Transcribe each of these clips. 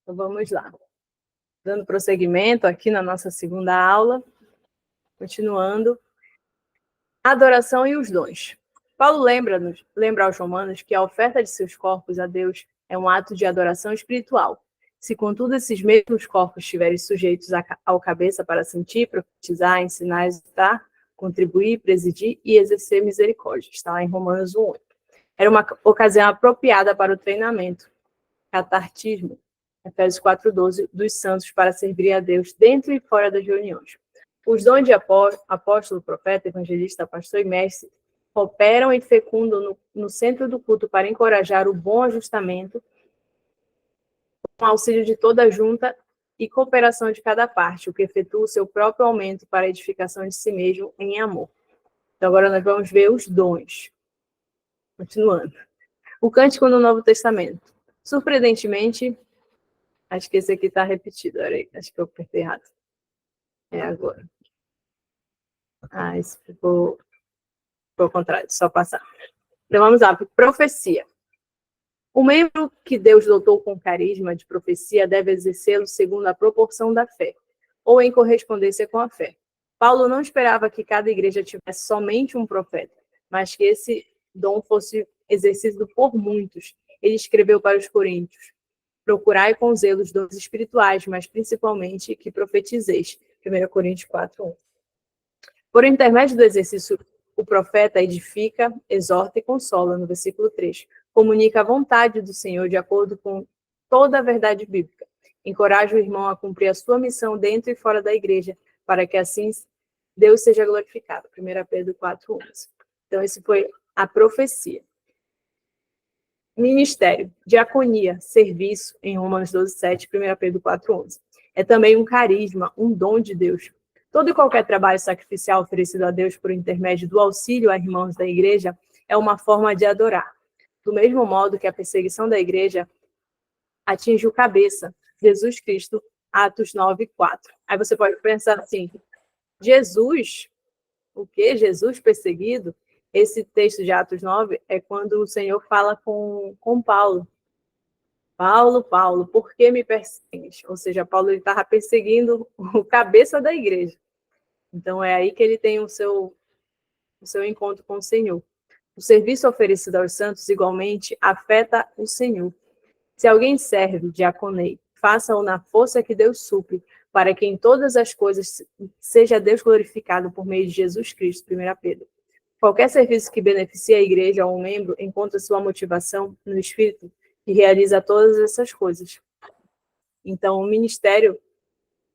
Então, vamos lá. Dando prosseguimento aqui na nossa segunda aula, continuando. Adoração e os dons. Paulo lembra aos romanos que a oferta de seus corpos a Deus é um ato de adoração espiritual. Se, contudo, esses mesmos corpos estiverem sujeitos ao cabeça para sentir, profetizar, ensinar, exortar, contribuir, presidir e exercer misericórdia. Está lá em Romanos 1:8. Era uma ocasião apropriada para o treinamento, catartismo, Efésios 4:12, dos santos para servir a Deus dentro e fora das reuniões. Os dons de apóstolo, profeta, evangelista, pastor e mestre operam e fecundam no centro do culto para encorajar o bom ajustamento, com auxílio de toda a junta e cooperação de cada parte, o que efetua o seu próprio aumento para a edificação de si mesmo em amor. Então, agora nós vamos ver os dons. Continuando. O cântico no Novo Testamento. Surpreendentemente, acho que esse aqui está repetido. Acho que eu apertei errado. É agora. Esse ficou ao contrário, só passar. Então vamos lá, profecia. O membro que Deus dotou com carisma de profecia deve exercê-lo segundo a proporção da fé, ou em correspondência com a fé. Paulo não esperava que cada igreja tivesse somente um profeta, mas que esse dom fosse exercido por muitos. Ele escreveu para os coríntios: procurai com zelo os dons espirituais, mas principalmente que profetizeis. 1 Coríntios 4:1. Por intermédio do exercício, o profeta edifica, exorta e consola, no versículo 3. Comunica a vontade do Senhor de acordo com toda a verdade bíblica. Encoraja o irmão a cumprir a sua missão dentro e fora da igreja, para que assim Deus seja glorificado. 1 Pedro 4:11. Então, esse foi a profecia. Ministério, diaconia, serviço, em Romanos 12:7, 1 Pedro 4:11. É também um carisma, um dom de Deus. Todo e qualquer trabalho sacrificial oferecido a Deus por intermédio do auxílio a irmãos da igreja é uma forma de adorar. Do mesmo modo que a perseguição da igreja atinge o cabeça, Jesus Cristo, Atos 9:4. Aí você pode pensar assim, Jesus, o quê? Jesus perseguido? Esse texto de Atos 9 é quando o Senhor fala com Paulo. Paulo, por que me persegues? Ou seja, Paulo estava perseguindo o cabeça da igreja. Então, é aí que ele tem o seu encontro com o Senhor. O serviço oferecido aos santos, igualmente, afeta o Senhor. Se alguém serve, diaconei, faça-o na força que Deus supre, para que em todas as coisas seja Deus glorificado por meio de Jesus Cristo. 1 Pedro. Qualquer serviço que beneficie a igreja ou um membro encontra sua motivação no Espírito, que realiza todas essas coisas. Então, o ministério,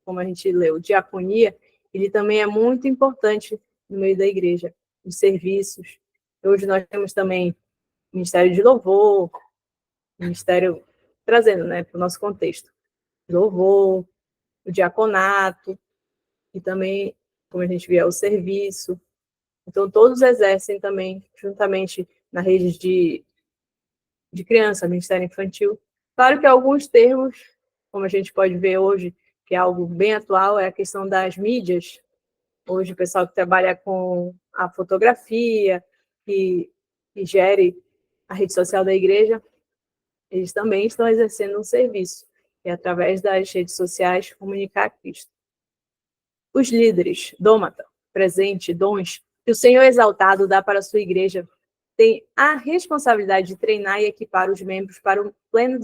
como a gente leu, diaconia, ele também é muito importante no meio da igreja, os serviços. Hoje nós temos também ministério de louvor, ministério trazendo, para o nosso contexto, louvor, o diaconato, e também, como a gente vê, o serviço. Então, todos exercem também, juntamente na rede de criança, ministério infantil. Claro que alguns termos, como a gente pode ver hoje, que é algo bem atual, é a questão das mídias. Hoje, o pessoal que trabalha com a fotografia, que gere a rede social da igreja, eles também estão exercendo um serviço, que é através das redes sociais comunicar a Cristo. Os líderes, dômata, presente, dons, que o Senhor exaltado dá para a sua igreja, tem a responsabilidade de treinar e equipar os membros para o pleno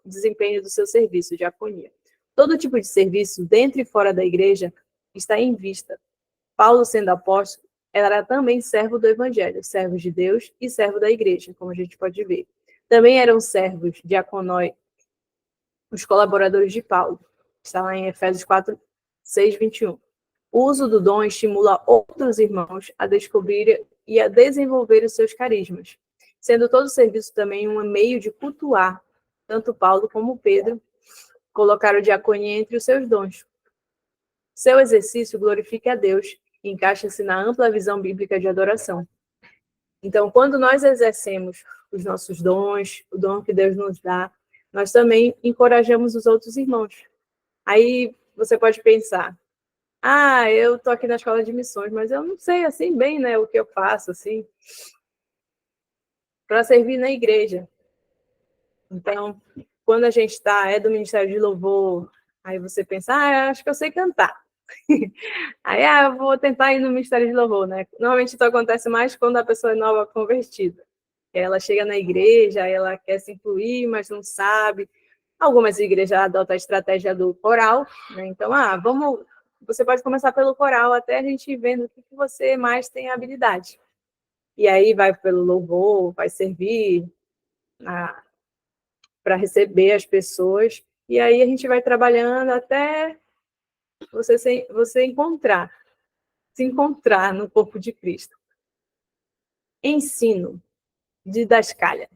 desempenho do seu serviço, diaconia. Todo tipo de serviço, dentro e fora da igreja, está em vista. Paulo, sendo apóstolo, era também servo do evangelho, servo de Deus e servo da igreja, como a gente pode ver. Também eram servos, diaconoi, os colaboradores de Paulo. Está lá em Efésios 4:6-21. O uso do dom estimula outros irmãos a descobrir e a desenvolver os seus carismas, sendo todo serviço também um meio de cultuar. Tanto Paulo como Pedro colocaram diaconia entre os seus dons. Seu exercício glorifica a Deus e encaixa-se na ampla visão bíblica de adoração. Então, quando nós exercemos os nossos dons, o dom que Deus nos dá, nós também encorajamos os outros irmãos. Aí você pode pensar, eu estou aqui na escola de missões, mas eu não sei assim bem, o que eu faço assim para servir na igreja. Então, quando a gente é do Ministério de Louvor, aí você pensa, acho que eu sei cantar. Aí, eu vou tentar ir no Ministério de Louvor, né? Normalmente isso acontece mais quando a pessoa é nova convertida. Ela chega na igreja, ela quer se incluir, mas não sabe. Algumas igrejas adotam a estratégia do coral, né? Então, você pode começar pelo coral até a gente ir vendo o que você mais tem habilidade. E aí vai pelo louvor, vai servir para receber as pessoas. E aí a gente vai trabalhando até você se encontrar no corpo de Cristo. Ensino, didascalha.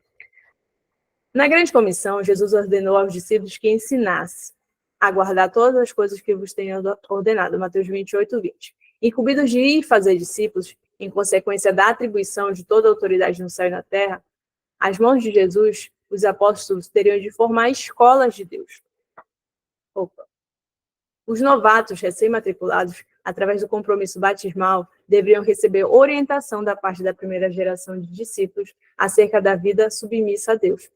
Na grande comissão, Jesus ordenou aos discípulos que ensinasse a guardar todas as coisas que vos tenho ordenado, Mateus 28, 20. Incumbidos de ir fazer discípulos, em consequência da atribuição de toda a autoridade no céu e na terra, às mãos de Jesus, os apóstolos teriam de formar escolas de Deus. Os novatos recém-matriculados, através do compromisso batismal, deveriam receber orientação da parte da primeira geração de discípulos acerca da vida submissa a Deus.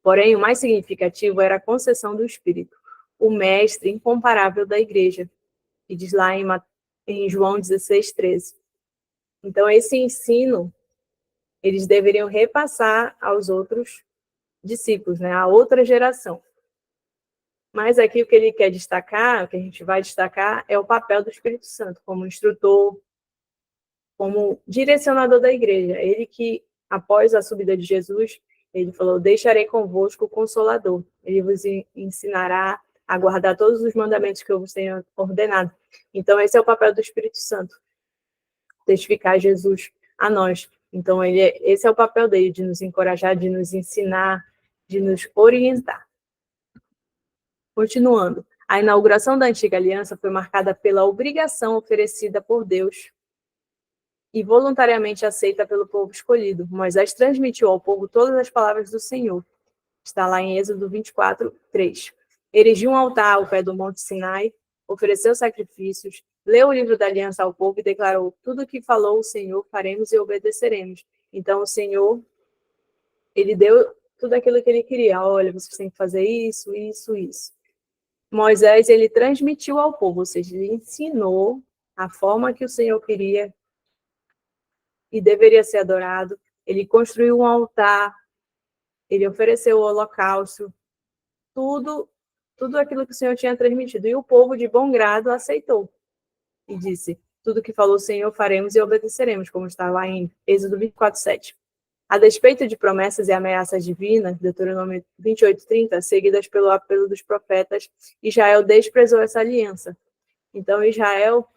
Porém, o mais significativo era a concessão do Espírito, o mestre incomparável da igreja, que diz lá em João 16, 13. Então, esse ensino, eles deveriam repassar aos outros discípulos, né, a outra geração. Mas aqui o que ele quer destacar, o que a gente vai destacar, é o papel do Espírito Santo como instrutor, como direcionador da igreja. Ele que, após a subida de Jesus, ele falou, deixarei convosco o Consolador. Ele vos ensinará a guardar todos os mandamentos que eu vos tenho ordenado. Então, esse é o papel do Espírito Santo, testificar Jesus a nós. Então, esse é o papel dele, de nos encorajar, de nos ensinar, de nos orientar. Continuando, a inauguração da antiga aliança foi marcada pela obrigação oferecida por Deus e voluntariamente aceita pelo povo escolhido. Moisés transmitiu ao povo todas as palavras do Senhor. Está lá em Êxodo 24, 3. Erigiu um altar ao pé do Monte Sinai, ofereceu sacrifícios, leu o livro da aliança ao povo e declarou, tudo o que falou o Senhor faremos e obedeceremos. Então o Senhor, ele deu tudo aquilo que ele queria. Olha, vocês têm que fazer isso, isso, isso. Moisés, ele transmitiu ao povo, ou seja, ele ensinou a forma que o Senhor queria e deveria ser adorado. Ele construiu um altar, ele ofereceu o holocausto, tudo aquilo que o Senhor tinha transmitido. E o povo, de bom grado, aceitou. E disse, tudo que falou o Senhor faremos e obedeceremos, como está lá em Êxodo 24, 7. A despeito de promessas e ameaças divinas, Deuteronômio 28, 30, seguidas pelo apelo dos profetas, Israel desprezou essa aliança. Então, Israel,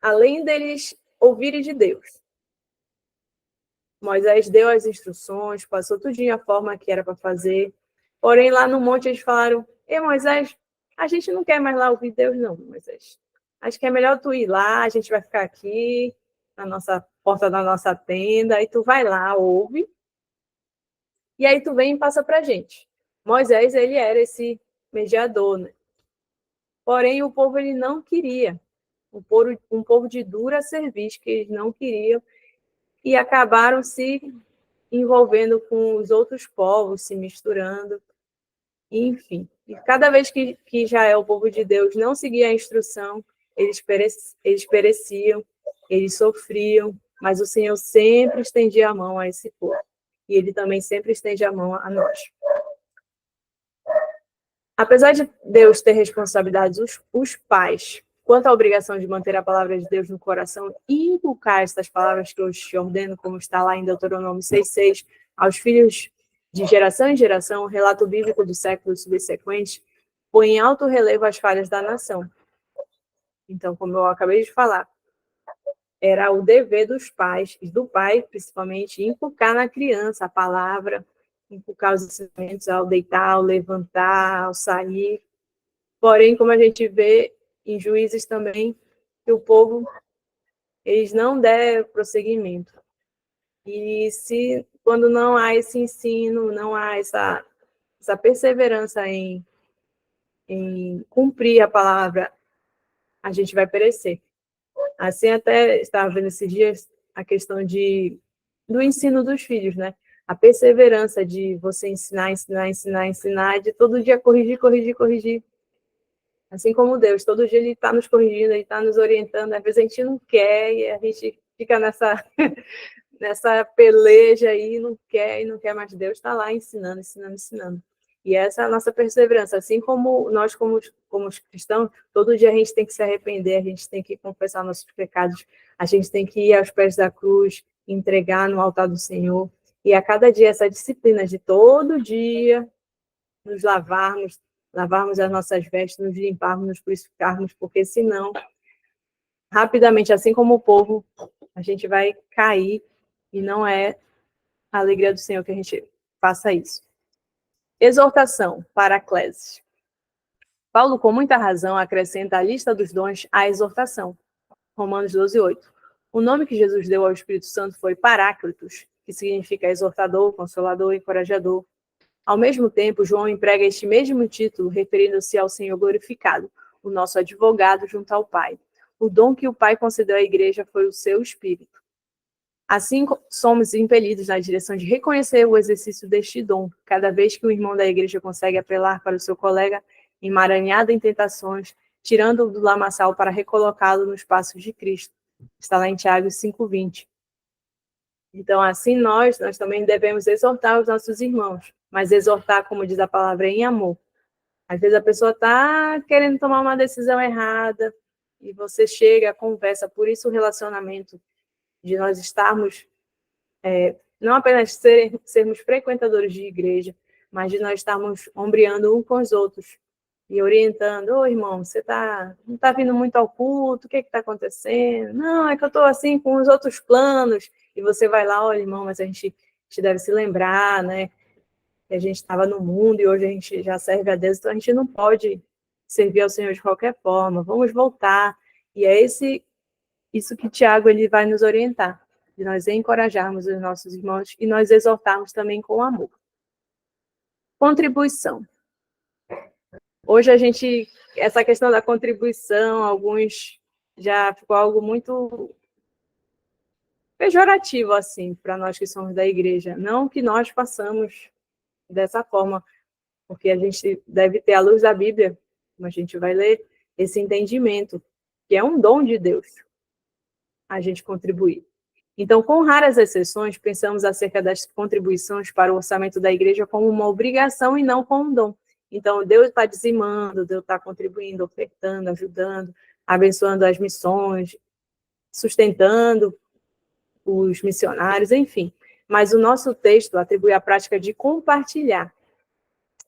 além deles ouvirem de Deus, Moisés deu as instruções, passou tudinho a forma que era para fazer. Porém, lá no monte, eles falaram, Moisés, a gente não quer mais lá ouvir Deus, não, Moisés. Acho que é melhor tu ir lá, a gente vai ficar aqui, na nossa porta da nossa tenda, aí tu vai lá, ouve, e aí tu vem e passa para a gente. Moisés, ele era esse mediador, né? Porém, o povo, ele não queria. Um povo de dura serviço, que eles não queriam, e acabaram se envolvendo com os outros povos, se misturando, enfim. E cada vez que Israel, o povo de Deus, não seguia a instrução, eles pereciam, eles sofriam, mas o Senhor sempre estendia a mão a esse povo. E ele também sempre estende a mão a nós. Apesar de Deus ter responsabilidades, os pais, quanto à obrigação de manter a palavra de Deus no coração e inculcar estas palavras que eu te ordeno, como está lá em Deuteronômio 6,6, aos filhos de geração em geração, o relato bíblico do século subsequente põe em alto relevo as falhas da nação. Então, como eu acabei de falar, era o dever dos pais, e do pai, principalmente, inculcar na criança a palavra, inculcar os ensinamentos ao deitar, ao levantar, ao sair. Porém, como a gente vê em Juízes também, que o povo, eles não deram prosseguimento. E quando não há esse ensino, não há essa perseverança em cumprir a palavra, a gente vai perecer. Assim, até estava vendo esses dias a questão do ensino dos filhos, né? A perseverança de você ensinar, de todo dia corrigir. Assim como Deus, todo dia Ele está nos corrigindo, Ele está nos orientando. Às vezes a gente não quer e a gente fica nessa peleja aí, não quer, mas Deus está lá ensinando. E essa é a nossa perseverança. Assim como nós, como cristãos, todo dia a gente tem que se arrepender, a gente tem que confessar nossos pecados, a gente tem que ir aos pés da cruz, entregar no altar do Senhor. E a cada dia, essa disciplina de todo dia nos lavarmos as nossas vestes, nos limparmos, nos purificarmos, porque senão, rapidamente, assim como o povo, a gente vai cair e não é a alegria do Senhor que a gente faça isso. Exortação, paracleses. Paulo, com muita razão, acrescenta a lista dos dons à exortação. Romanos 12:8. O nome que Jesus deu ao Espírito Santo foi Paráclitos, que significa exortador, consolador, encorajador. Ao mesmo tempo, João emprega este mesmo título referindo-se ao Senhor glorificado, o nosso advogado junto ao Pai. O dom que o Pai concedeu à igreja foi o seu Espírito. Assim, somos impelidos na direção de reconhecer o exercício deste dom, cada vez que um irmão da igreja consegue apelar para o seu colega emaranhado em tentações, tirando-o do lamaçal para recolocá-lo nos passos de Cristo. Está lá em Tiago 5:20. Então, assim, nós também devemos exortar os nossos irmãos, mas exortar, como diz a palavra, em amor. Às vezes a pessoa está querendo tomar uma decisão errada e você chega, conversa. Por isso o relacionamento de nós estarmos, não apenas sermos frequentadores de igreja, mas de nós estarmos ombreando um com os outros e orientando. Ô, irmão, você não está vindo muito ao culto, o que está acontecendo? Não, é que eu estou assim com os outros planos. E você vai lá, olha, irmão, mas a gente deve se lembrar, né? Que a gente estava no mundo e hoje a gente já serve a Deus, então a gente não pode servir ao Senhor de qualquer forma. Vamos voltar. E é isso que Tiago ele vai nos orientar, de nós encorajarmos os nossos irmãos e nós exortarmos também com amor. Contribuição. Hoje essa questão da contribuição, alguns já ficou algo muito pejorativo, assim, para nós que somos da igreja. Não que nós façamos dessa forma, porque a gente deve ter, à luz da Bíblia, como a gente vai ler, esse entendimento, que é um dom de Deus, a gente contribuir. Então, com raras exceções, pensamos acerca das contribuições para o orçamento da igreja como uma obrigação e não como um dom. Então, Deus está dizimando, Deus está contribuindo, ofertando, ajudando, abençoando as missões, sustentando os missionários, enfim. Mas o nosso texto atribui a prática de compartilhar,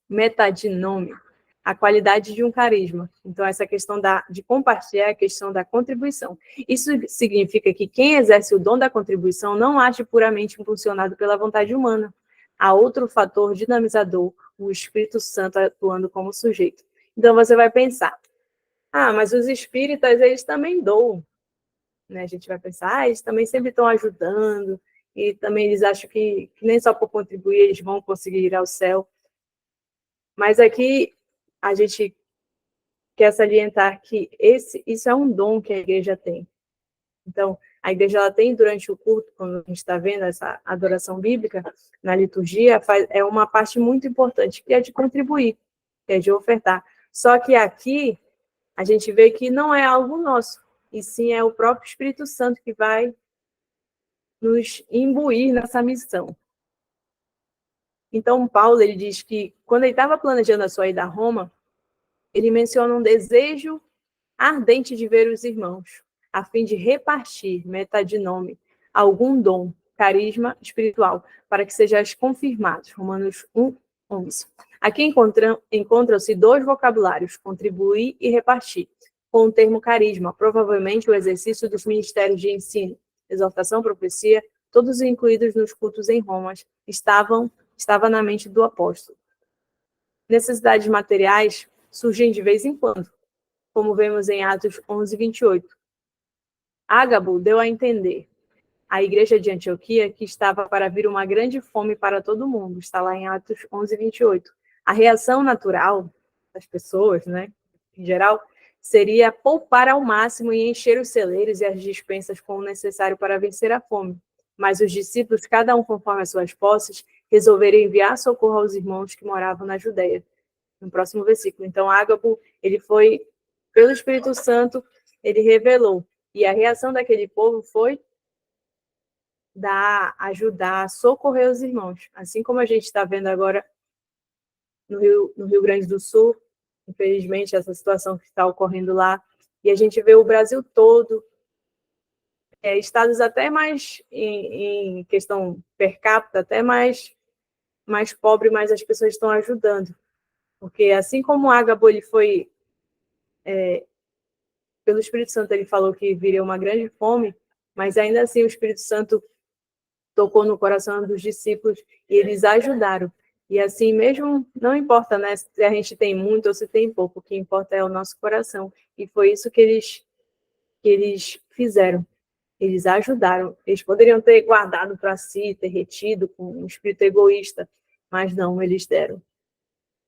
metadinômio, a qualidade de um carisma. Então, essa questão de compartilhar é a questão da contribuição. Isso significa que quem exerce o dom da contribuição não age puramente impulsionado pela vontade humana. Há outro fator dinamizador, o Espírito Santo atuando como sujeito. Então, você vai pensar, mas os espíritas, eles também doam. Né? A gente vai pensar, eles também sempre estão ajudando, e também eles acham que nem só por contribuir eles vão conseguir ir ao céu. Mas aqui a gente quer salientar que isso é um dom que a igreja tem. Então, a igreja ela tem durante o culto, quando a gente está vendo essa adoração bíblica, na liturgia, é uma parte muito importante, que é de contribuir, que é de ofertar. Só que aqui, a gente vê que não é algo nosso, e sim é o próprio Espírito Santo que vai nos imbuir nessa missão. Então, Paulo, ele diz que, quando ele estava planejando a sua ida a Roma, ele menciona um desejo ardente de ver os irmãos, a fim de repartir, metadinome, algum dom, carisma espiritual, para que sejais confirmados. Romanos 1:11. Aqui encontram-se dois vocabulários, contribuir e repartir, com o termo carisma, provavelmente o exercício dos ministérios de ensino, exortação, profecia, todos incluídos nos cultos em Roma, estava na mente do apóstolo. Necessidades materiais surgem de vez em quando, como vemos em Atos 11:28. Ágabo deu a entender à igreja de Antioquia que estava para vir uma grande fome para todo mundo. Está lá em Atos 11:28. A reação natural das pessoas, né, em geral, seria poupar ao máximo e encher os celeiros e as despensas com o necessário para vencer a fome. Mas os discípulos, cada um conforme as suas posses, resolveram enviar socorro aos irmãos que moravam na Judéia. No próximo versículo. Então, Ágabo, ele foi, pelo Espírito Santo, ele revelou. E a reação daquele povo foi ajudar, socorrer os irmãos. Assim como a gente está vendo agora no Rio Grande do Sul, infelizmente, essa situação que está ocorrendo lá. E a gente vê o Brasil todo, estados até mais, em questão per capita, até mais pobre, mas as pessoas estão ajudando. Porque assim como Ágabo, ele foi, pelo Espírito Santo, ele falou que viria uma grande fome, mas ainda assim o Espírito Santo tocou no coração dos discípulos e eles ajudaram. E assim mesmo, não importa, né, se a gente tem muito ou se tem pouco, o que importa é o nosso coração. E foi isso que eles fizeram. Eles ajudaram. Eles poderiam ter guardado para si, ter retido com um espírito egoísta, mas não, eles deram.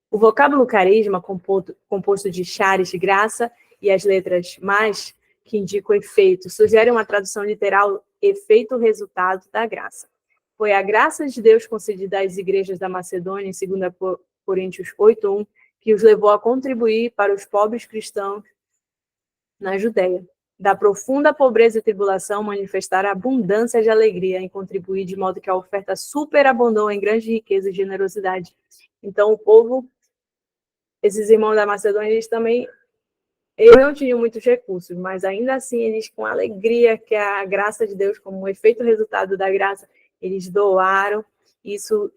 O vocábulo carisma, composto de charis, graça, e as letras mais, que indicam efeito, sugere uma tradução literal, efeito resultado da graça. Foi a graça de Deus concedida às igrejas da Macedônia, em 2 Coríntios 8:1, que os levou a contribuir para os pobres cristãos na Judéia. Da profunda pobreza e tribulação, manifestar a abundância de alegria em contribuir, de modo que a oferta superabundou em grande riqueza e generosidade. Então, o povo, esses irmãos da Macedônia, eles não tinham muitos recursos, mas ainda assim, eles, com alegria, que é a graça de Deus, como um efeito resultado da graça, eles doaram. Isso,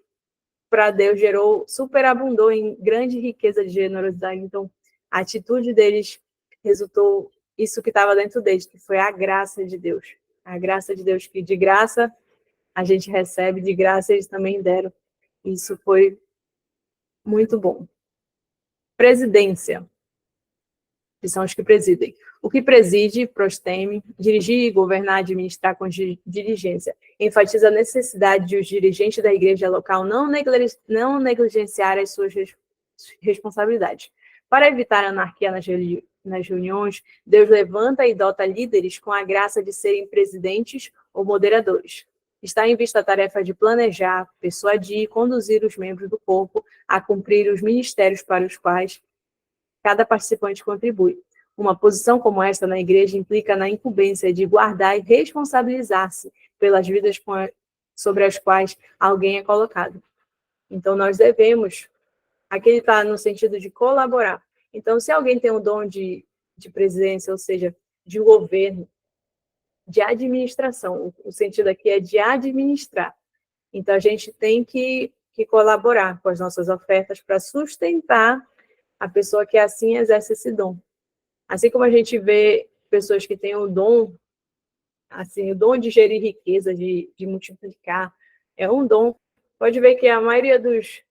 para Deus, superabundou em grande riqueza de generosidade. Então, a atitude deles resultou isso que estava dentro deles, que foi a graça de Deus. A graça de Deus, que de graça a gente recebe, de graça eles também deram. Isso foi muito bom. Presidência, que são os que presidem. O que preside, prosteme, dirigir, governar, administrar com diligência. Enfatiza a necessidade de os dirigentes da igreja local não negligenciar as suas responsabilidades. Para evitar a anarquia nas reuniões, Deus levanta e dota líderes com a graça de serem presidentes ou moderadores. Está em vista a tarefa de planejar, persuadir e conduzir os membros do corpo a cumprir os ministérios para os quais cada participante contribui. Uma posição como esta na igreja implica na incumbência de guardar e responsabilizar-se pelas vidas sobre as quais alguém é colocado. Então, nós devemos, aqui ele está no sentido de colaborar. Então, se alguém tem um dom de presidência, ou seja, de governo, de administração, o sentido aqui é de administrar. Então, a gente tem que colaborar com as nossas ofertas para sustentar a pessoa que assim exerce esse dom. Assim como a gente vê pessoas que têm o dom, assim, o dom de gerir riqueza, de multiplicar, é um dom. Pode ver que a maioria dos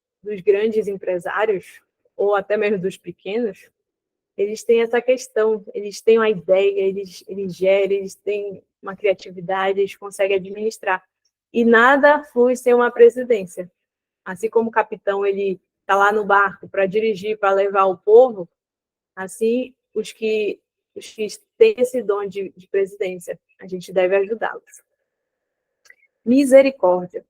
grandes empresários, ou até mesmo dos pequenos, eles têm essa questão, eles têm uma ideia, eles gerem, eles têm uma criatividade, eles conseguem administrar. E nada flui sem uma presidência. Assim como o capitão, ele está lá no barco para dirigir, para levar o povo, assim, os que têm esse dom de presidência, a gente deve ajudá-los. Misericórdia.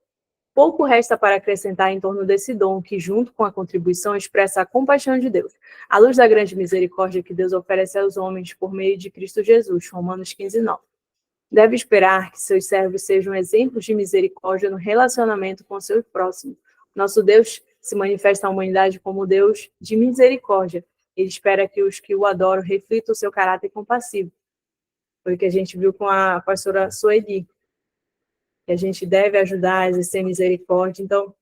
Pouco resta para acrescentar em torno desse dom, que, junto com a contribuição, expressa a compaixão de Deus, à luz da grande misericórdia que Deus oferece aos homens por meio de Cristo Jesus, Romanos 15:9. Deve esperar que seus servos sejam exemplos de misericórdia no relacionamento com seus próximos. Nosso Deus se manifesta à humanidade como Deus de misericórdia. Ele espera que os que o adoram reflitam o seu caráter compassivo. Foi o que a gente viu com a pastora Sueli, que a gente deve ajudar a exercer misericórdia. Então,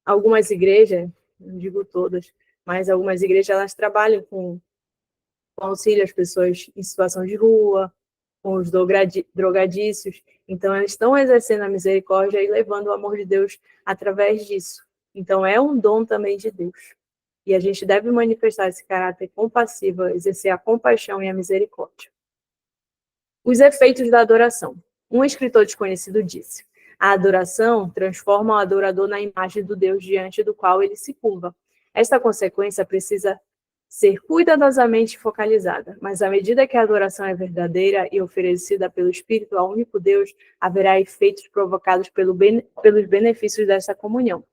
algumas igrejas, não digo todas, mas algumas igrejas, elas trabalham com auxílio às pessoas em situação de rua, com os drogadícios. Então, eles estão exercendo a misericórdia e levando o amor de Deus através disso. Então, é um dom também de Deus. E a gente deve manifestar esse caráter compassivo, exercer a compaixão e a misericórdia. Os efeitos da adoração. Um escritor desconhecido disse: a adoração transforma o adorador na imagem do Deus diante do qual ele se curva. Esta consequência precisa ser cuidadosamente focalizada, mas à medida que a adoração é verdadeira e oferecida pelo Espírito ao único Deus, haverá efeitos provocados pelos benefícios dessa comunhão.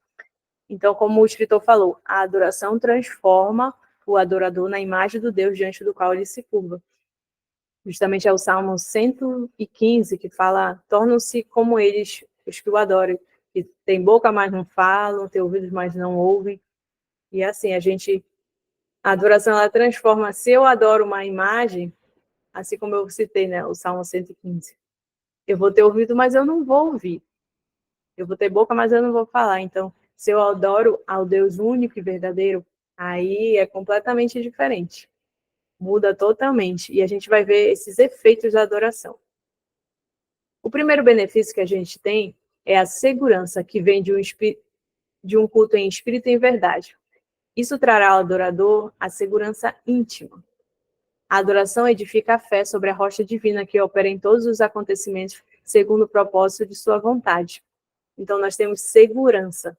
Então, como o escritor falou, a adoração transforma o adorador na imagem do Deus diante do qual ele se curva. Justamente é o Salmo 115 que fala: tornam-se como eles, os que o adoram, que tem boca, mas não falam, tem ouvidos, mas não ouvem. E assim, a adoração, ela transforma. Se eu adoro uma imagem, assim como eu citei, né, o Salmo 115, eu vou ter ouvido, mas eu não vou ouvir. Eu vou ter boca, mas eu não vou falar. Então, se eu adoro ao Deus único e verdadeiro, aí é completamente diferente. Muda totalmente. E a gente vai ver esses efeitos da adoração. O primeiro benefício que a gente tem é a segurança que vem de um culto em espírito e em verdade. Isso trará ao adorador a segurança íntima. A adoração edifica a fé sobre a rocha divina que opera em todos os acontecimentos segundo o propósito de sua vontade. Então, nós temos segurança,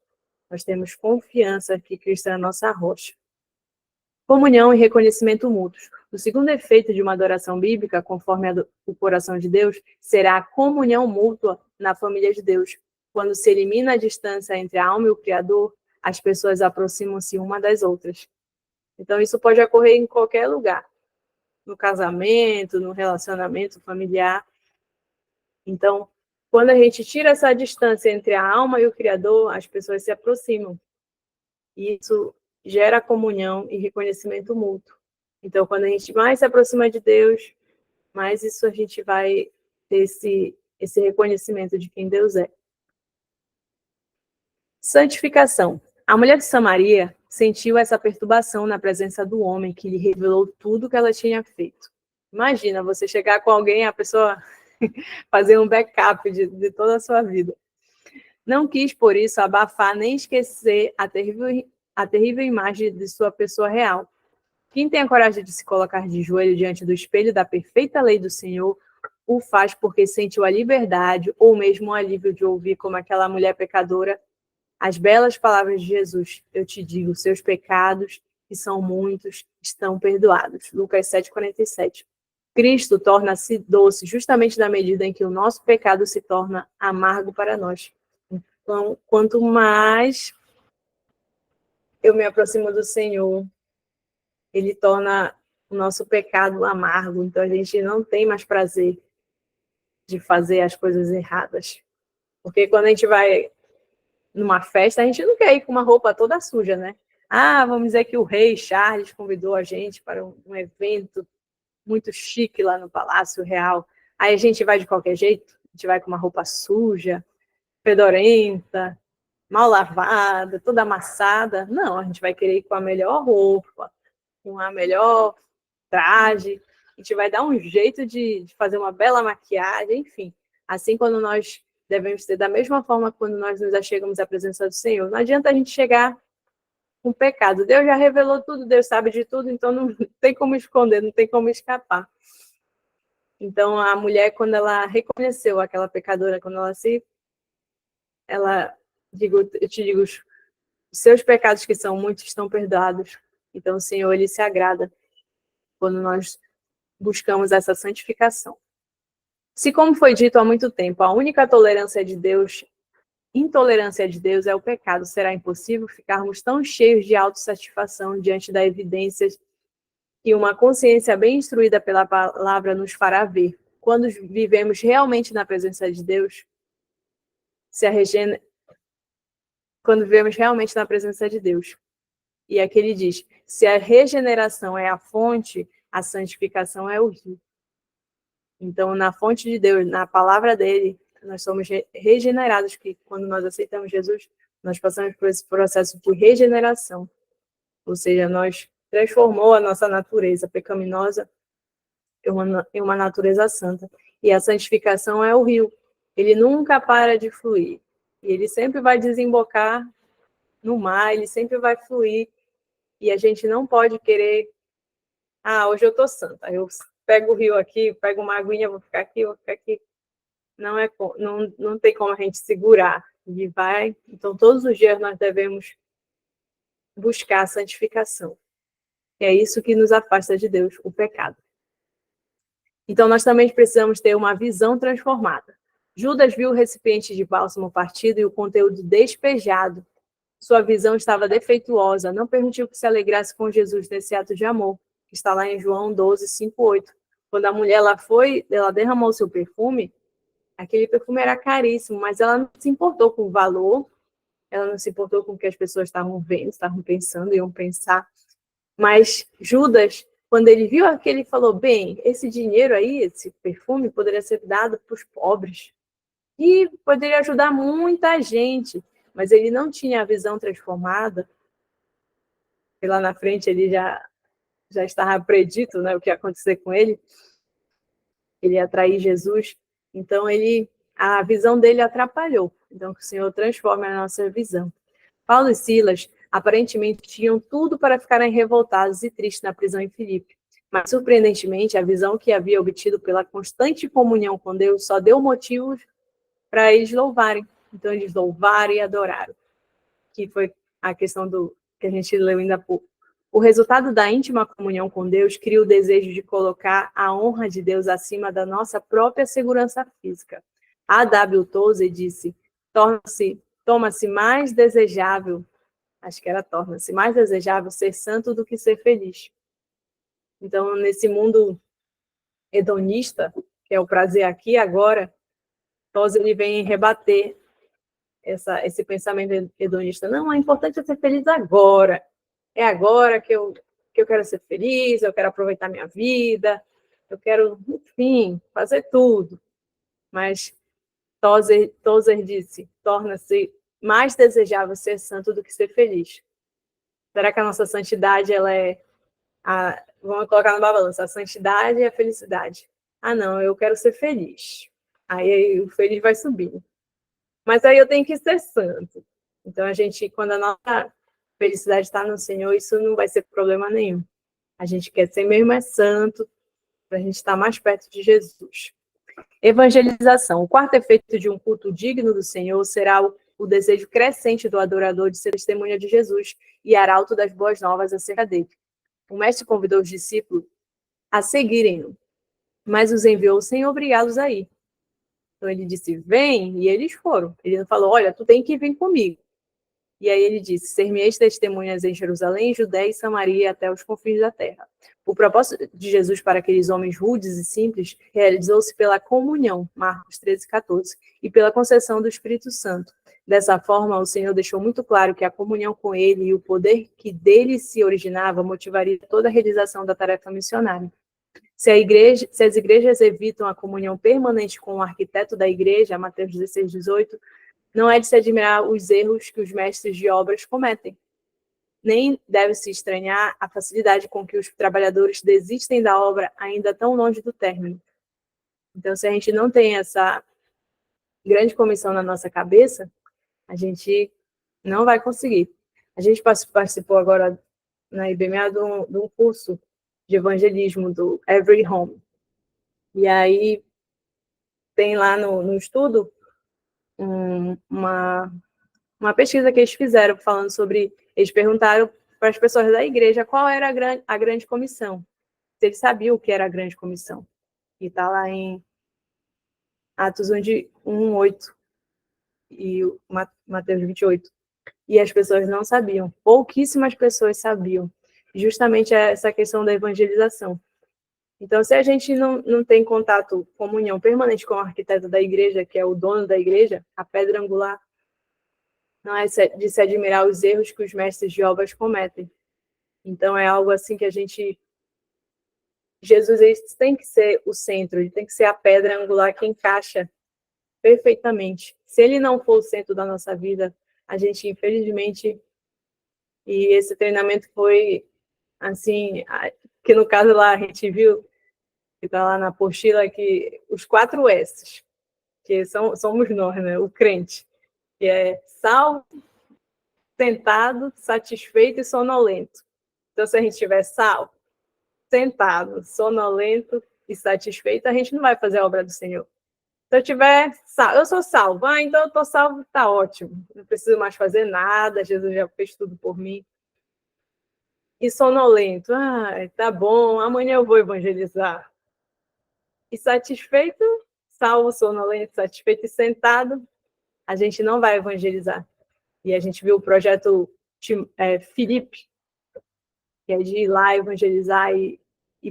nós temos confiança que Cristo é a nossa rocha. Comunhão e reconhecimento mútuos. O segundo efeito de uma adoração bíblica, conforme o coração de Deus, será a comunhão mútua na família de Deus. Quando se elimina a distância entre a alma e o Criador, as pessoas aproximam-se uma das outras. Então, isso pode ocorrer em qualquer lugar. No casamento, no relacionamento familiar. Então, quando a gente tira essa distância entre a alma e o Criador, as pessoas se aproximam. E isso gera comunhão e reconhecimento mútuo. Então, quando a gente mais se aproxima de Deus, mais isso a gente vai ter esse reconhecimento de quem Deus é. Santificação. A mulher de Samaria sentiu essa perturbação na presença do homem que lhe revelou tudo o que ela tinha feito. Imagina você chegar com alguém, a pessoa fazer um backup de toda a sua vida. Não quis, por isso, abafar nem esquecer a terrível imagem de sua pessoa real. Quem tem a coragem de se colocar de joelho diante do espelho da perfeita lei do Senhor, o faz porque sentiu a liberdade ou mesmo o alívio de ouvir, como aquela mulher pecadora, as belas palavras de Jesus. Eu te digo, seus pecados, que são muitos, estão perdoados. Lucas 7,47. Cristo torna-se doce justamente na medida em que o nosso pecado se torna amargo para nós. Então, quanto mais eu me aproximo do Senhor, Ele torna o nosso pecado amargo. Então, a gente não tem mais prazer de fazer as coisas erradas. Porque quando a gente vai numa festa, a gente não quer ir com uma roupa toda suja, né? Ah, vamos dizer que o rei Charles convidou a gente para um evento muito chique lá no Palácio Real. Aí a gente vai de qualquer jeito, a gente vai com uma roupa suja, fedorenta, mal lavada, toda amassada. Não, a gente vai querer ir com a melhor roupa, com a melhor traje. A gente vai dar um jeito de fazer uma bela maquiagem, enfim. Assim, quando nós devemos ter da mesma forma quando nós nos achegamos à presença do Senhor. Não adianta a gente chegar com pecado. Deus já revelou tudo, Deus sabe de tudo, então não tem como esconder, não tem como escapar. Então, a mulher, quando ela reconheceu aquela pecadora, quando eu te digo, os seus pecados que são muitos estão perdoados. Então, o Senhor, Ele se agrada quando nós buscamos essa santificação. Se, como foi dito há muito tempo, a única intolerância de Deus é o pecado, será impossível ficarmos tão cheios de autossatisfação diante da evidência que uma consciência bem instruída pela palavra nos fará ver. Quando vivemos realmente na presença de Deus, quando vivemos realmente na presença de Deus. E aqui ele diz, se a regeneração é a fonte, a santificação é o rio. Então, na fonte de Deus, na palavra dele, nós somos regenerados, que quando nós aceitamos Jesus, nós passamos por esse processo de regeneração. Ou seja, nós transformou a nossa natureza pecaminosa em uma natureza santa. E a santificação é o rio. Ele nunca para de fluir. E ele sempre vai desembocar no mar, ele sempre vai fluir. E a gente não pode querer, hoje eu estou santa, eu pego o rio aqui, pego uma aguinha, vou ficar aqui, vou ficar aqui. Não tem como a gente segurar. E vai. Então, todos os dias nós devemos buscar a santificação. que é isso que nos afasta de Deus, o pecado. Então, nós também precisamos ter uma visão transformada. Judas viu o recipiente de bálsamo partido e o conteúdo despejado. Sua visão estava defeituosa, não permitiu que se alegrasse com Jesus nesse ato de amor, que está lá em João 12, 5, 8. Quando a mulher ela derramou seu perfume, aquele perfume era caríssimo, mas ela não se importou com o valor, ela não se importou com o que as pessoas estavam vendo, estavam pensando, iam pensar. Mas Judas, quando ele viu aquilo, ele falou, bem, esse dinheiro aí, esse perfume, poderia ser dado para os pobres. E poderia ajudar muita gente. Mas ele não tinha a visão transformada. E lá na frente ele já estava predito, né, o que ia acontecer com ele. Ele ia trair Jesus. Então, a visão dele atrapalhou. Então, que o Senhor transforme a nossa visão. Paulo e Silas aparentemente tinham tudo para ficarem revoltados e tristes na prisão em Filipe. Mas, surpreendentemente, a visão que havia obtido pela constante comunhão com Deus só deu motivos para eles louvarem. Então, eles louvaram e adoraram. Que foi a questão que a gente leu ainda há pouco. O resultado da íntima comunhão com Deus cria o desejo de colocar a honra de Deus acima da nossa própria segurança física. A W. Tozer disse, torna-se mais desejável, torna-se mais desejável ser santo do que ser feliz. Então, nesse mundo hedonista, que é o prazer aqui e agora, Tozer ele vem rebater esse pensamento hedonista. Não, é importante ser feliz agora. É agora que eu quero ser feliz, eu quero aproveitar minha vida, eu quero, enfim, fazer tudo. Mas Tozer disse, torna-se mais desejável ser santo do que ser feliz. Será que a nossa santidade, vamos colocar na balança, a santidade e a felicidade? Ah, não, eu quero ser feliz. Aí o feliz vai subindo. Mas aí eu tenho que ser santo. Então, quando a nossa felicidade está no Senhor, isso não vai ser problema nenhum. A gente quer ser mesmo santo, para a gente estar mais perto de Jesus. Evangelização. O quarto efeito de um culto digno do Senhor será o desejo crescente do adorador de ser testemunha de Jesus e arauto das boas novas acerca dele. O mestre convidou os discípulos a seguirem-no, mas os enviou sem obrigá-los a ir. Então ele disse, vem, e eles foram. Ele não falou, olha, tu tem que vir comigo. E aí ele disse, ser-me-eis testemunhas em Jerusalém, Judéia e Samaria até os confins da terra. O propósito de Jesus para aqueles homens rudes e simples realizou-se pela comunhão, Marcos 13, 14, e pela concessão do Espírito Santo. Dessa forma, o Senhor deixou muito claro que a comunhão com ele e o poder que dele se originava motivaria toda a realização da tarefa missionária. Se as igrejas evitam a comunhão permanente com o arquiteto da igreja, Mateus 16, 18, não é de se admirar os erros que os mestres de obras cometem. Nem deve-se estranhar a facilidade com que os trabalhadores desistem da obra ainda tão longe do término. Então, se a gente não tem essa grande comissão na nossa cabeça, a gente não vai conseguir. A gente participou agora na IBMA de um curso de evangelismo do Every Home. E aí tem lá no estudo uma pesquisa que eles fizeram falando sobre, eles perguntaram para as pessoas da igreja qual era a grande comissão, se eles sabiam o que era a grande comissão. E está lá em Atos 1, 8 e Mateus 28. E as pessoas não sabiam, pouquíssimas pessoas sabiam, justamente essa questão da evangelização. Então, se a gente não tem contato, comunhão permanente com o arquiteto da igreja, que é o dono da igreja, a pedra angular, não é de se admirar os erros que os mestres de obras cometem. Então, é algo assim que Jesus ele tem que ser o centro, ele tem que ser a pedra angular que encaixa perfeitamente. Se ele não for o centro da nossa vida, a gente, infelizmente, e esse treinamento foi, assim, que no caso lá a gente viu, que está lá na apostila, que os 4 S's, que somos nós, né? O crente, que é salvo, sentado, satisfeito e sonolento. Então, se a gente tiver salvo, sentado, sonolento e satisfeito, a gente não vai fazer a obra do Senhor. Se eu tiver salvo, eu sou salvo, então eu estou salvo, está ótimo. Não preciso mais fazer nada, Jesus já fez tudo por mim. e sonolento. Ah, tá bom, amanhã eu vou evangelizar. E satisfeito, salvo, sonolento, satisfeito e sentado, a gente não vai evangelizar. E a gente viu o projeto Filipe, que é de ir lá evangelizar e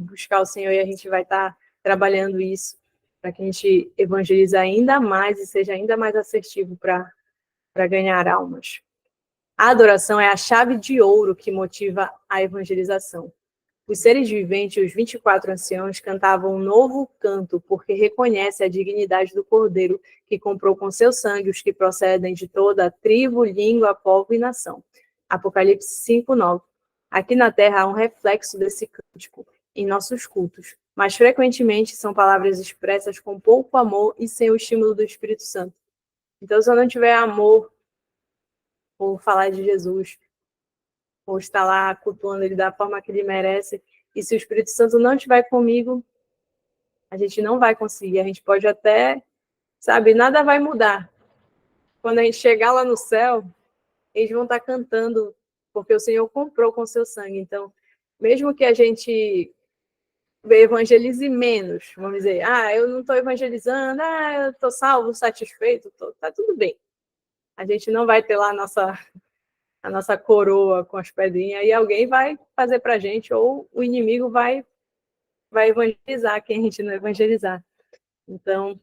buscar o Senhor, e a gente vai estar trabalhando isso para que a gente evangelize ainda mais e seja ainda mais assertivo para ganhar almas. A adoração é a chave de ouro que motiva a evangelização. Os seres viventes, os 24 anciãos, cantavam um novo canto, porque reconhece a dignidade do Cordeiro, que comprou com seu sangue os que procedem de toda a tribo, língua, povo e nação. Apocalipse 5:9. Aqui na Terra há um reflexo desse cântico em nossos cultos, mas frequentemente são palavras expressas com pouco amor e sem o estímulo do Espírito Santo. Então, se eu não tiver amor por falar de Jesus, ou estar lá cultuando ele da forma que ele merece, e se o Espírito Santo não estiver comigo, a gente não vai conseguir. A gente pode até, sabe, nada vai mudar. Quando a gente chegar lá no céu, eles vão estar cantando, porque o Senhor comprou com seu sangue. Então, mesmo que a gente evangelize menos, vamos dizer, eu não estou evangelizando, eu estou salvo, satisfeito, tá tudo bem. A gente não vai ter lá a nossa coroa com as pedrinhas, e alguém vai fazer para a gente, ou o inimigo vai evangelizar quem a gente não evangelizar. Então,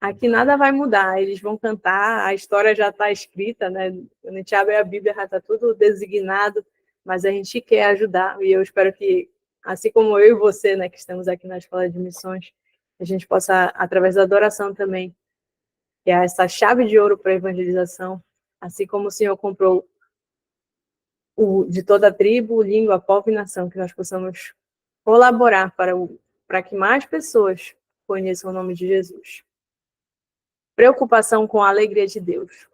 aqui nada vai mudar, eles vão cantar, a história já está escrita, né? Quando a gente abre a Bíblia, já está tudo designado, mas a gente quer ajudar, e eu espero que, assim como eu e você, né, que estamos aqui na Escola de Missões, a gente possa, através da adoração também, que é essa chave de ouro para a evangelização, assim como o Senhor comprou de toda a tribo, língua, povo e nação, que nós possamos colaborar para que mais pessoas conheçam o nome de Jesus. Preocupação com a alegria de Deus.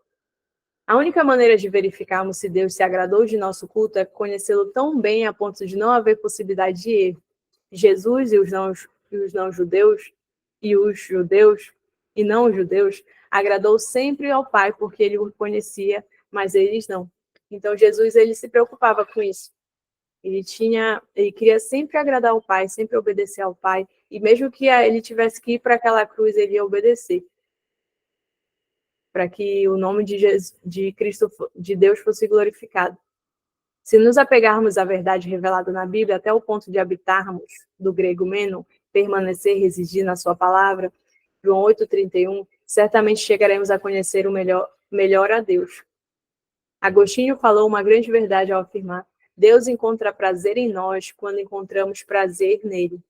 A única maneira de verificarmos se Deus se agradou de nosso culto é conhecê-lo tão bem a ponto de não haver possibilidade de erro. Jesus e os não-judeus, e os judeus e não-judeus, agradou sempre ao Pai porque ele o conhecia, mas eles não. Então, Jesus, ele se preocupava com isso. Ele queria sempre agradar ao Pai, sempre obedecer ao Pai, e mesmo que ele tivesse que ir para aquela cruz, ele ia obedecer, para que o nome de Cristo, de Deus, fosse glorificado. Se nos apegarmos à verdade revelada na Bíblia, até o ponto de habitarmos, do grego meno, permanecer, residir na sua palavra, João 8:31, certamente chegaremos a conhecer melhor a Deus. Agostinho falou uma grande verdade ao afirmar: Deus encontra prazer em nós quando encontramos prazer nele.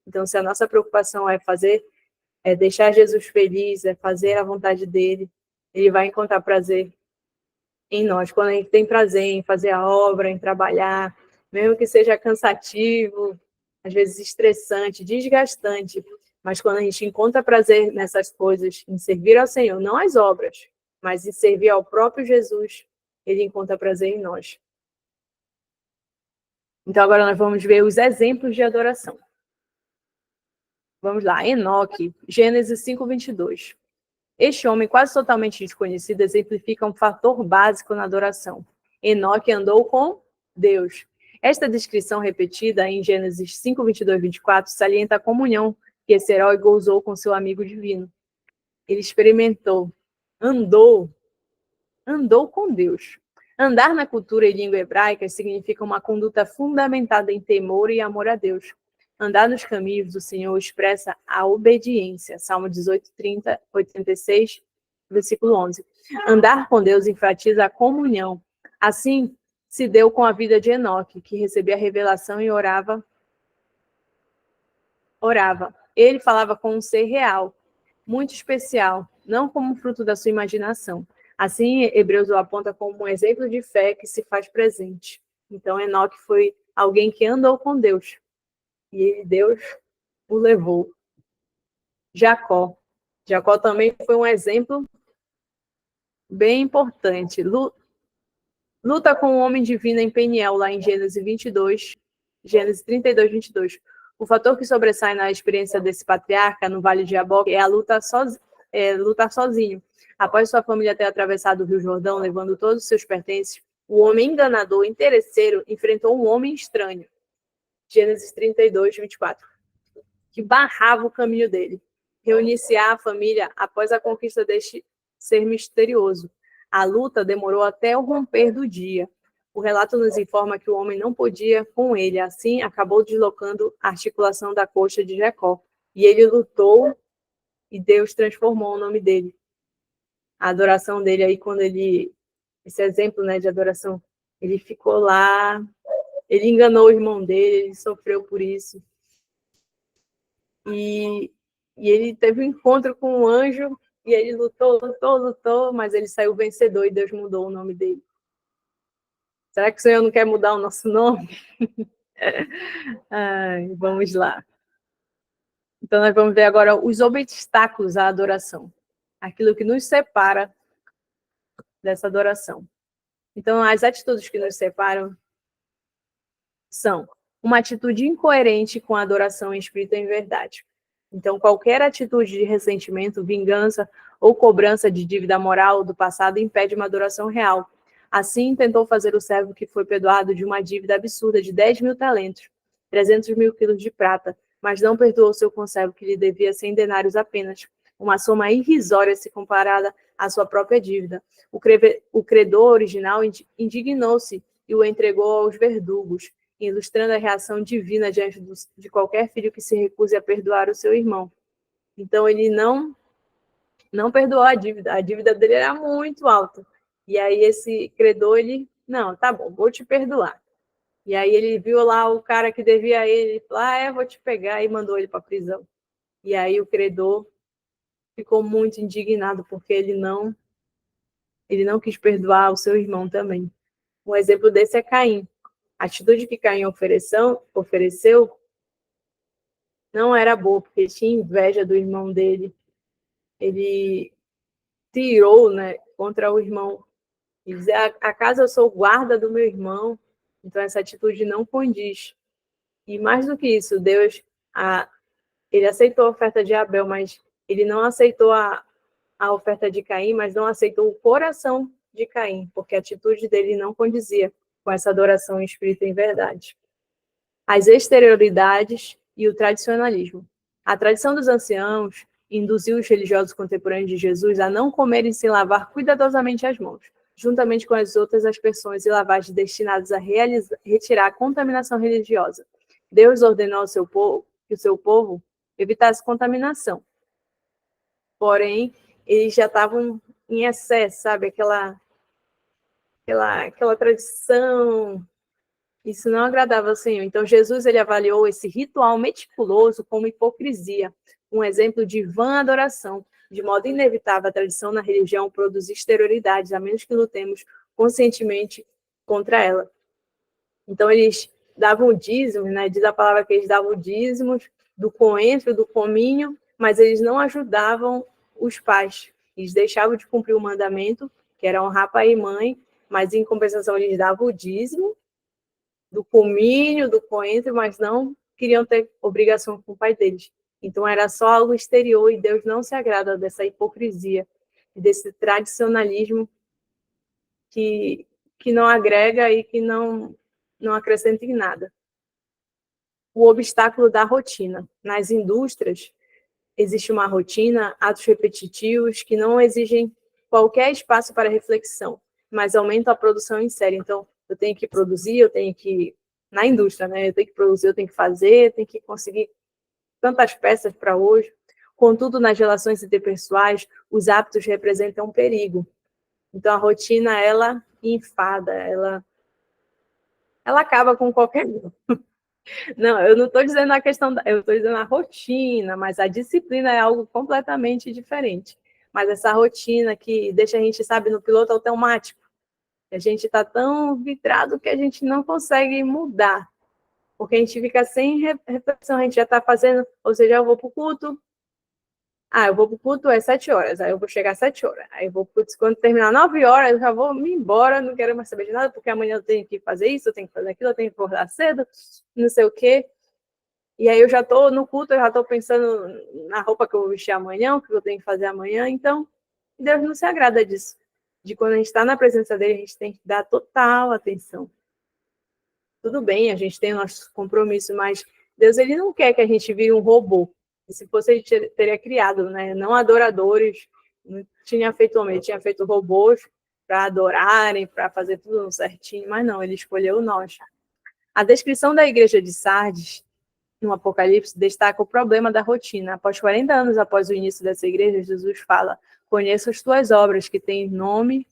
Então, se a nossa preocupação é deixar Jesus feliz, é fazer a vontade dele, ele vai encontrar prazer em nós. Quando a gente tem prazer em fazer a obra, em trabalhar, mesmo que seja cansativo, às vezes estressante, desgastante, mas quando a gente encontra prazer nessas coisas, em servir ao Senhor, não as obras, mas em servir ao próprio Jesus, ele encontra prazer em nós. Então, agora nós vamos ver os exemplos de adoração. Vamos lá, Enoque, Gênesis 5:22. Este homem, quase totalmente desconhecido, exemplifica um fator básico na adoração. Enoque andou com Deus. Esta descrição repetida em Gênesis 5:22-24 salienta a comunhão que esse herói gozou com seu amigo divino. Ele experimentou, andou com Deus. Andar na cultura e língua hebraica significa uma conduta fundamentada em temor e amor a Deus. Andar nos caminhos do Senhor expressa a obediência. Salmo 18:30, 86, versículo 11. Andar com Deus enfatiza a comunhão. Assim se deu com a vida de Enoque, que recebia a revelação e orava. Ele falava com um ser real, muito especial, não como fruto da sua imaginação. Assim, Hebreus o aponta como um exemplo de fé que se faz presente. Então, Enoque foi alguém que andou com Deus. E Deus o levou. Jacó também foi um exemplo bem importante. Luta com o homem divino em Peniel, lá em Gênesis 32:22. O fator que sobressai na experiência desse patriarca no Vale de Jaboque é a lutar sozinho. Após sua família ter atravessado o Rio Jordão, levando todos os seus pertences, O homem enganador, interesseiro, enfrentou um homem estranho. Gênesis 32, 24. Que barrava o caminho dele. Reunir-se à família após a conquista deste ser misterioso. A luta demorou até o romper do dia. O relato nos informa que o homem não podia com ele, assim acabou deslocando a articulação da coxa de Jacó. E ele lutou e Deus transformou o nome dele. A adoração dele aí, quando ele... Esse exemplo, né, de adoração, ele ficou lá, ele enganou o irmão dele, ele sofreu por isso. E ele teve um encontro com um anjo, e ele lutou, mas ele saiu vencedor e Deus mudou o nome dele. Será que o Senhor não quer mudar o nosso nome? Ai, vamos lá. Então, nós vamos ver agora os obstáculos à adoração. Aquilo que nos separa dessa adoração. Então, as atitudes que nos separam são uma atitude incoerente com a adoração em espírito e em verdade. Então, qualquer atitude de ressentimento, vingança ou cobrança de dívida moral do passado impede uma adoração real. Assim, tentou fazer o servo que foi perdoado de uma dívida absurda de 10.000 talentos, 300.000 quilos de prata, mas não perdoou seu conservo que lhe devia 100 denários apenas, uma soma irrisória se comparada à sua própria dívida. O credor original indignou-se e o entregou aos verdugos, ilustrando a reação divina diante de qualquer filho que se recuse a perdoar o seu irmão. Então, ele não perdoou a dívida dele era muito alta. E aí, esse credor, ele, não, tá bom, vou te perdoar. E aí, ele viu lá o cara que devia a ele, falou, vou te pegar, e mandou ele para a prisão. E aí, o credor ficou muito indignado, porque ele não quis perdoar o seu irmão também. Um exemplo desse é Caim. A atitude que Caim ofereceu não era boa, porque tinha inveja do irmão dele. Ele tirou, né, contra o irmão. Ele dizia, acaso eu sou guarda do meu irmão? Então, essa atitude não condiz. E mais do que isso, Deus, ele aceitou a oferta de Abel, mas ele não aceitou a oferta de Caim, mas não aceitou o coração de Caim, porque a atitude dele não condizia com essa adoração em espírito e em verdade. As exterioridades e o tradicionalismo. A tradição dos anciãos induziu os religiosos contemporâneos de Jesus a não comerem sem lavar cuidadosamente as mãos, juntamente com as outras aspersões e lavagens destinadas a retirar a contaminação religiosa. Deus ordenou que o seu povo evitasse contaminação. Porém, eles já estavam em excesso, sabe? Aquela tradição. Isso não agradava ao Senhor. Então, Jesus ele avaliou esse ritual meticuloso como hipocrisia, um exemplo de vã adoração. De modo inevitável, a tradição na religião produz exterioridades, a menos que lutemos conscientemente contra ela. Então, eles davam dízimos, né? Diz a palavra que eles davam dízimos do coentro, do cominho, mas eles não ajudavam os pais. Eles deixavam de cumprir o mandamento, que era honrar pai e mãe, mas em compensação eles davam o dízimo do cominho, do coentro, mas não queriam ter obrigação com o pai deles. Então, era só algo exterior e Deus não se agrada dessa hipocrisia, desse tradicionalismo que não agrega e que não acrescenta em nada. O obstáculo da rotina. Nas indústrias, existe uma rotina, atos repetitivos que não exigem qualquer espaço para reflexão, mas aumentam a produção em série. Então, eu tenho que produzir, eu tenho que... Na indústria, né? Eu tenho que produzir, eu tenho que fazer, eu tenho que conseguir tantas peças para hoje. Contudo, nas relações interpessoais, os hábitos representam um perigo. Então, a rotina, ela enfada, ela acaba com qualquer um. Não, eu não estou dizendo a questão, eu estou dizendo a rotina, mas a disciplina é algo completamente diferente. Mas essa rotina que deixa a gente, sabe, no piloto automático, a gente está tão vidrado que a gente não consegue mudar, porque a gente fica sem reflexão, a gente já está fazendo, ou seja, eu vou para o culto, eu vou para o culto, é 7 horas, aí eu vou chegar às 7 horas, aí eu vou para o culto, quando terminar 9 horas, eu já vou me embora, não quero mais saber de nada, porque amanhã eu tenho que fazer isso, eu tenho que fazer aquilo, eu tenho que acordar cedo, não sei o quê. E aí eu já estou no culto, eu já estou pensando na roupa que eu vou vestir amanhã, o que eu tenho que fazer amanhã, então Deus não se agrada disso. de quando a gente está na presença dele, a gente tem que dar total atenção. Tudo bem, a gente tem o nosso compromisso, mas Deus ele não quer que a gente vire um robô. E se fosse, ele teria criado, né? Não adoradores, não tinha feito homem, ele tinha feito robôs para adorarem, para fazer tudo certinho, mas não, ele escolheu nós. A descrição da igreja de Sardes, no Apocalipse, destaca o problema da rotina. Após 40 anos após o início dessa igreja, Jesus fala: conheço as tuas obras, que têm nome,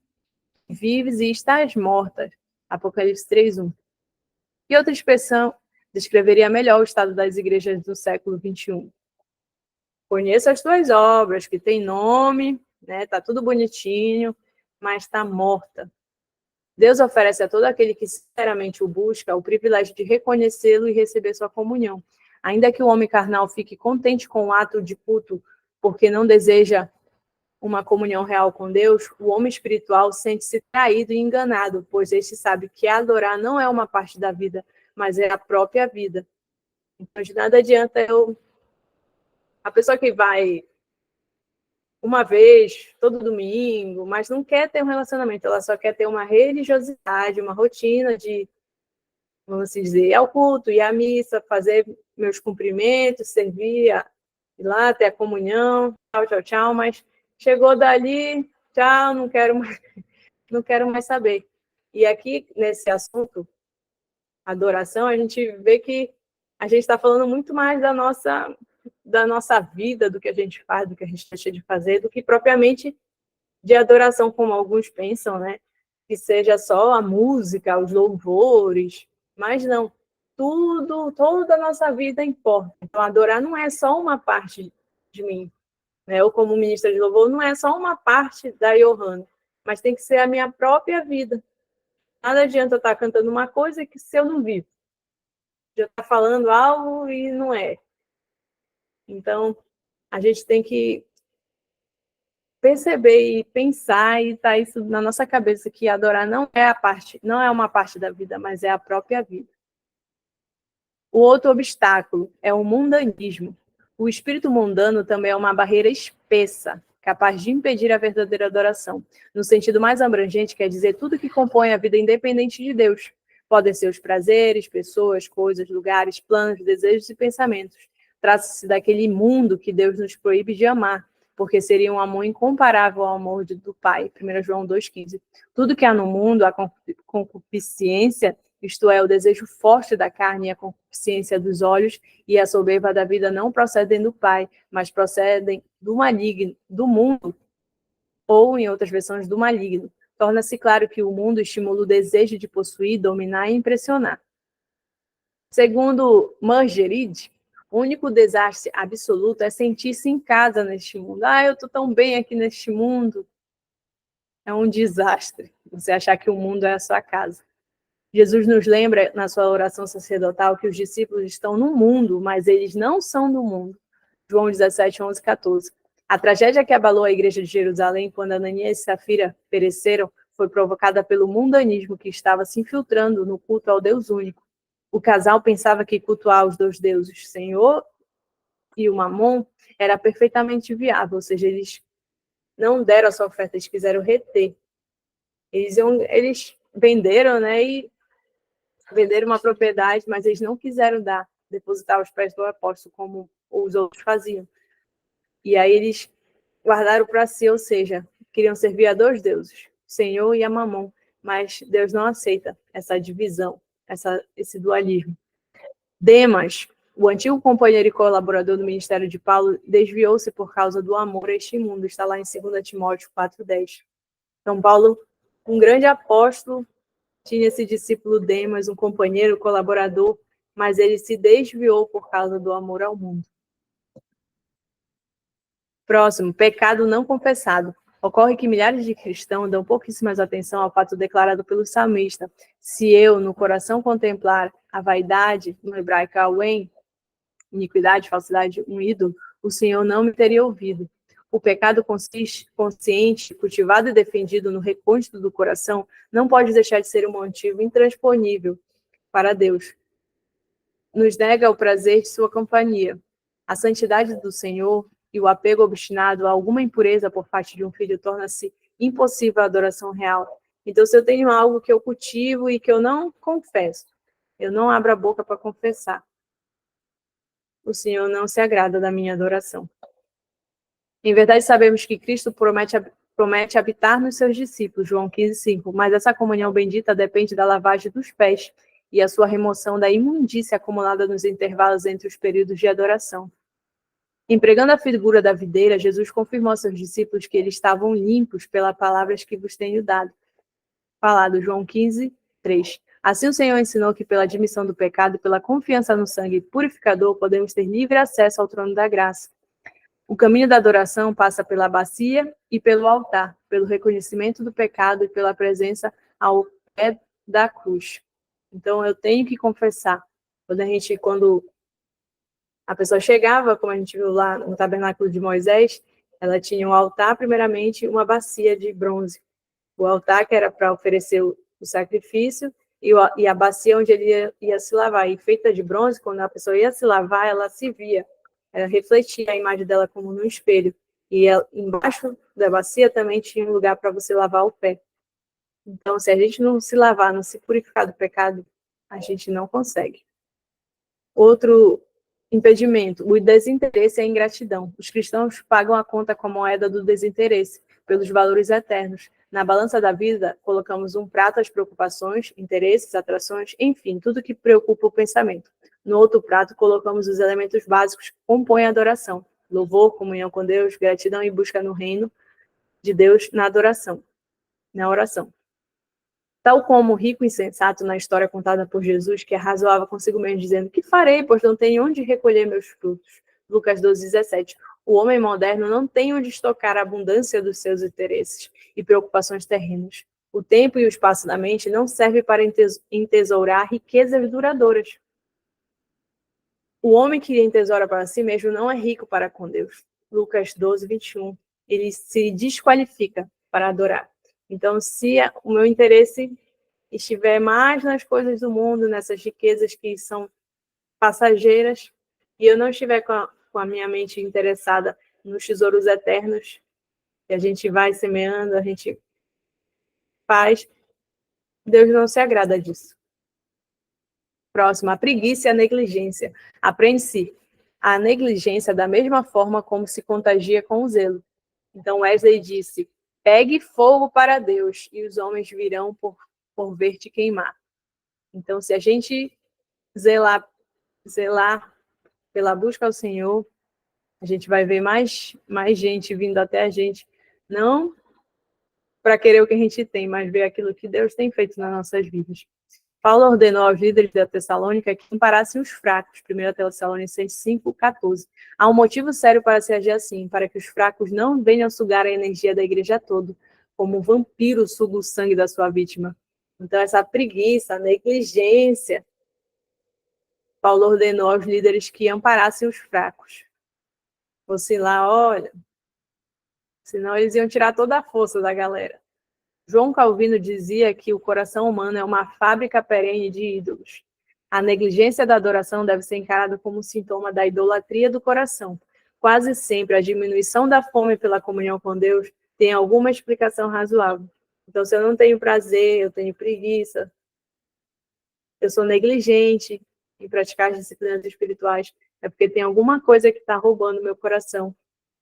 vives e estás mortas. Apocalipse 3:1. E outra expressão descreveria melhor o estado das igrejas do século XXI. Conheço as tuas obras, que têm nome, né? Tá tudo bonitinho, mas está morta. Deus oferece a todo aquele que sinceramente o busca o privilégio de reconhecê-lo e receber sua comunhão. Ainda que o homem carnal fique contente com o ato de culto, porque não deseja uma comunhão real com Deus, o homem espiritual sente-se traído e enganado, pois este sabe que adorar não é uma parte da vida, mas é a própria vida. Então, de nada adianta a pessoa que vai uma vez, todo domingo, mas não quer ter um relacionamento, ela só quer ter uma religiosidade, uma rotina de, vamos dizer, ir ao culto, ir à missa, fazer meus cumprimentos, servir, ir lá, ter a comunhão, tchau, tchau, tchau, mas chegou dali, tchau, não quero mais saber. E aqui, nesse assunto, adoração, a gente vê que a gente está falando muito mais da nossa vida, do que a gente faz, do que a gente deixa de fazer, do que propriamente de adoração, como alguns pensam, né? Que seja só a música, os louvores, mas não. Tudo, toda a nossa vida importa. Então, adorar não é só uma parte de mim, né? Eu, como ministra de louvor, não é só uma parte da Johanna, mas tem que ser a minha própria vida. Nada adianta eu estar cantando uma coisa que se eu não vivo. Já está falando algo e não é. Então, a gente tem que perceber e pensar e tá isso na nossa cabeça, que adorar não é uma parte da vida, mas é a própria vida. O outro obstáculo é o mundanismo. O espírito mundano também é uma barreira espessa, capaz de impedir a verdadeira adoração. No sentido mais abrangente, quer dizer tudo que compõe a vida independente de Deus. Podem ser os prazeres, pessoas, coisas, lugares, planos, desejos e pensamentos. Trata-se daquele mundo que Deus nos proíbe de amar, porque seria um amor incomparável ao amor do Pai. 1 João 2,15. Tudo que há no mundo, a concupiscência, isto é, o desejo forte da carne e a concupiscência dos olhos e a soberba da vida não procedem do Pai, mas procedem do maligno, do mundo, ou, em outras versões, do maligno. Torna-se claro que o mundo estimula o desejo de possuir, dominar e impressionar. Segundo Margerid, o único desastre absoluto é sentir-se em casa neste mundo. Eu estou tão bem aqui neste mundo. É um desastre você achar que o mundo é a sua casa. Jesus nos lembra, na sua oração sacerdotal, que os discípulos estão no mundo, mas eles não são do mundo. João 17, 11, 14. A tragédia que abalou a igreja de Jerusalém quando Ananias e Safira pereceram foi provocada pelo mundanismo que estava se infiltrando no culto ao Deus único. O casal pensava que cultuar os dois deuses, o Senhor e o Mamon, era perfeitamente viável, ou seja, eles não deram a sua oferta, eles quiseram reter. Eles venderam, né, e venderam uma propriedade, mas eles não quiseram depositar aos pés do apóstolo, como os outros faziam. E aí eles guardaram para si, ou seja, queriam servir a dois deuses, o Senhor e a Mamon, mas Deus não aceita essa divisão, esse dualismo. Demas, o antigo companheiro e colaborador do ministério de Paulo, desviou-se por causa do amor a este mundo, está lá em 2 Timóteo 4,10. Então, Paulo, um grande apóstolo, tinha esse discípulo Demas, um companheiro, colaborador, mas ele se desviou por causa do amor ao mundo. Próximo, pecado não confessado. Ocorre que milhares de cristãos dão pouquíssima atenção ao fato declarado pelo salmista: se eu, no coração, contemplar a vaidade, no hebraico, awen, iniquidade, falsidade, um ídolo, o Senhor não me teria ouvido. O pecado consciente, cultivado e defendido no recôndito do coração, não pode deixar de ser um motivo intransponível para Deus. Nos nega o prazer de sua companhia. A santidade do Senhor e o apego obstinado a alguma impureza por parte de um filho torna-se impossível a adoração real. Então, se eu tenho algo que eu cultivo e que eu não confesso, eu não abro a boca para confessar, o Senhor não se agrada da minha adoração. Em verdade, sabemos que Cristo promete habitar nos seus discípulos, João 15:5, mas essa comunhão bendita depende da lavagem dos pés e a sua remoção da imundícia acumulada nos intervalos entre os períodos de adoração. Empregando a figura da videira, Jesus confirmou aos seus discípulos que eles estavam limpos pelas palavras que vos tenho dado. Falado, João 15:3. Assim o Senhor ensinou que pela admissão do pecado e pela confiança no sangue purificador, podemos ter livre acesso ao trono da graça. O caminho da adoração passa pela bacia e pelo altar, pelo reconhecimento do pecado e pela presença ao pé da cruz. Então, eu tenho que confessar. Quando a pessoa chegava, como a gente viu lá no tabernáculo de Moisés, ela tinha um altar, primeiramente, uma bacia de bronze. O altar que era para oferecer o sacrifício e a bacia onde ele ia se lavar. E feita de bronze, quando a pessoa ia se lavar, ela se via. Ela refletia a imagem dela como no espelho. E embaixo da bacia também tinha um lugar para você lavar o pé. Então, se a gente não se lavar, não se purificar do pecado, a gente não consegue. Outro impedimento, o desinteresse e a ingratidão. Os cristãos pagam a conta com a moeda do desinteresse, pelos valores eternos. Na balança da vida, colocamos um prato às preocupações, interesses, atrações, enfim, tudo que preocupa o pensamento. No outro prato, colocamos os elementos básicos que compõem a adoração: louvor, comunhão com Deus, gratidão e busca no reino de Deus na adoração, na oração. Tal como o rico insensato na história contada por Jesus, que arrazoava consigo mesmo, dizendo: que farei, pois não tenho onde recolher meus frutos. Lucas 12:17. O homem moderno não tem onde estocar a abundância dos seus interesses e preocupações terrenas. O tempo e o espaço da mente não servem para entesourar riquezas duradouras. O homem que entesoura para si mesmo não é rico para com Deus. Lucas 12:21. Ele se desqualifica para adorar. Então, se o meu interesse estiver mais nas coisas do mundo, nessas riquezas que são passageiras, e eu não estiver com a minha mente interessada nos tesouros eternos, que a gente vai semeando, a gente faz, Deus não se agrada disso. Próximo, a preguiça e a negligência. Aprende-se a negligência da mesma forma como se contagia com o zelo. Então Wesley disse: pegue fogo para Deus, e os homens virão por ver te queimar. Então, se a gente zelar pela busca ao Senhor, a gente vai ver mais gente vindo até a gente, não para querer o que a gente tem, mas ver aquilo que Deus tem feito nas nossas vidas. Paulo ordenou aos líderes da Tessalônica que comparassem os fracos, 1 Tessalonicenses 5:14. Há um motivo sério para se agir assim, para que os fracos não venham sugar a energia da igreja toda, como um vampiro suga o sangue da sua vítima. Então, essa preguiça, a negligência, Paulo ordenou aos líderes que amparassem os fracos. Fosse lá, olha, senão eles iam tirar toda a força da galera. João Calvino dizia que o coração humano é uma fábrica perene de ídolos. A negligência da adoração deve ser encarada como um sintoma da idolatria do coração. Quase sempre a diminuição da fome pela comunhão com Deus tem alguma explicação razoável. Então, se eu não tenho prazer, eu tenho preguiça, eu sou negligente em praticar as disciplinas espirituais, é porque tem alguma coisa que está roubando meu coração,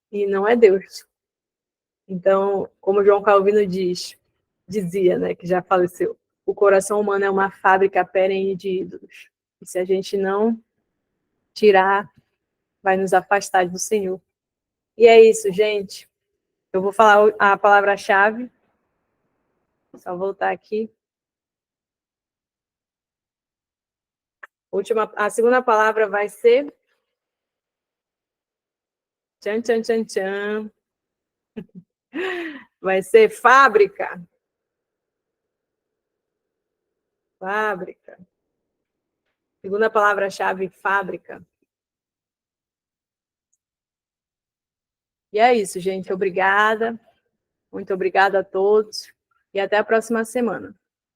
e não é Deus. Então, como João Calvino dizia, né, que já faleceu, o coração humano é uma fábrica perene de ídolos. E se a gente não tirar, vai nos afastar do Senhor. E é isso, gente. Eu vou falar a palavra-chave. Só voltar aqui. A segunda palavra vai ser... Tchan, tchan, tchan, tchan. Vai ser fábrica. Fábrica. Segunda palavra-chave, fábrica. E é isso, gente. Obrigada. Muito obrigada a todos. E até a próxima semana.